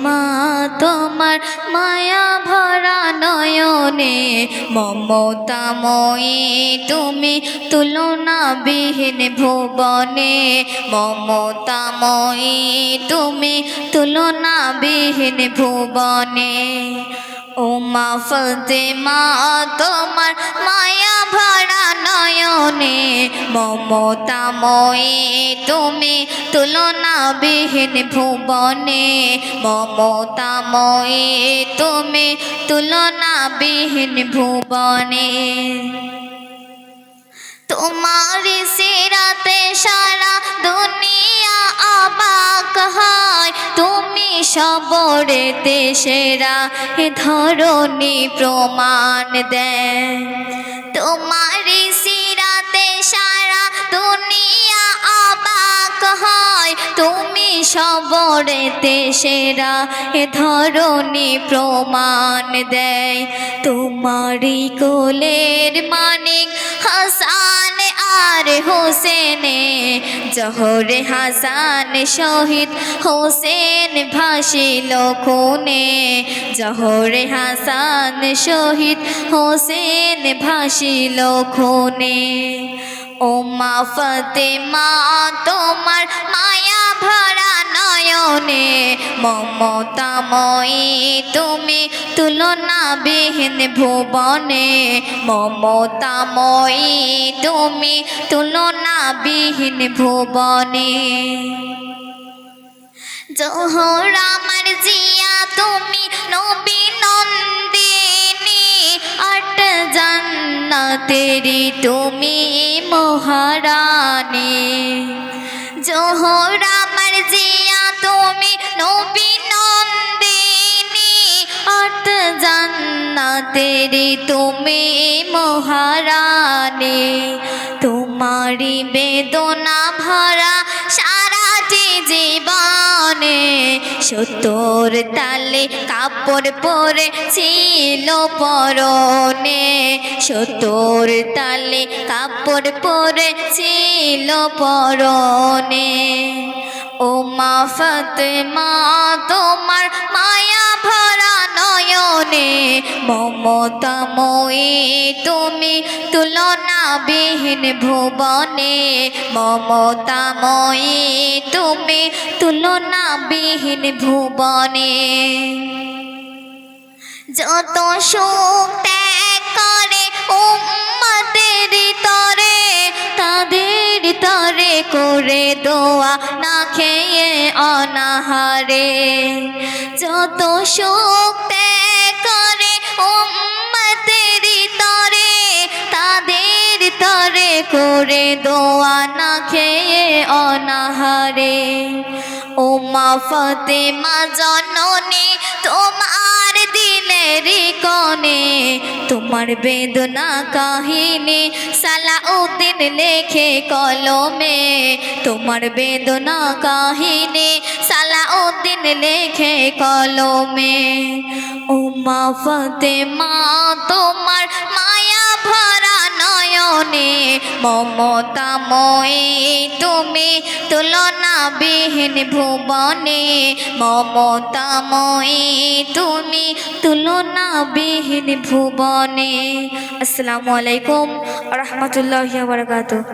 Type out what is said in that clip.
মা তোমার মায়া ভরা নয়নে মমতাময়ী তুমি তুলনাবিহীন ভুবনে মমতাময়ী তুমি তুলনাবিহীন ভুবনে ও মা ফাতেমা তোমার মায়া ভরা নয়নে মমতাময়ী তুমি তুলনাবিহীন ভুবনে মমতাময়ী তুমি তুলনাবিহীন ভুবনে তোমারি সিরাতে সারা দুনিয়া অবাক হয় তুমি সবরেতে সেরা এ ধরনী প্রমাণ দেয় তোমারি সিরাতে সারা দুনিয়া অবাক হয় তুমি সবরেতে সেরা এ ধরনী প্রমাণ দেয় তোমারি কোলের মানিক হাসান আর হোসেনে জহরে হাসান শহীদ হোসেন ভাসিল খুনে জহরে হাসান শহীদ হোসেন ভাসিল খুনে ও মা ফাতেমা তোমার মায়া ভরা নয়নে মমতাময়ী তুমি তুলনাবিহীন ভুবনে মমতাময়ী তুমি তুলনাবিহীন ভুবনে জোহরা মার্জিয়া তুমি নবী নন্দিনী আট জান্নাতেরি তুমি মহারানী জোহরা মার্জিয়া তুমি নবী নন্দিনী আট জান্নাতেরি তুমি মহারানী তোমারি বেদনা ভরা সারাটি জীবনে সত্তর তালে কাপড় পরে ছিল পরনে সত্তর তালে কাপড় পরে ছিল পরনে ও মা ফাতেমা তোমার মায়া ভরা নয়নে মমতাময়ী তুমি তুলনাবিহীন ভুবনে মমতাময়ী তুমি তুলনাবিহীন ভুবনে যত সুখ ত্যাগ করে উম্মতের তরে তাদের তরে করে দোয়া না খেয়ে অনাহারে যত সুখ ত্যাগ করে উম্মতের তরে তাদের তরে করে দোয়া না খেয়ে অনাহারে ও মা ফাতেমা জননী তোমার দিলের কোণে তোমার বেদনা কাহিনী সালাউদ্দিন লেখে কলমে তোমার বেদনা কাহিনী সালাউদ্দিন লেখে কলমে ও মা ফাতেমা তোমার মায়া ভরা নয়নে মমতাময়ী তুমি তুলনাবিহীন ভুবনে মমতাময়ী তুমি তুলনাবিহীন ভুবনে। আসসালামু আলাইকুম ওয়া রাহমাতুল্লাহি ওয়া বারাকাতুহু।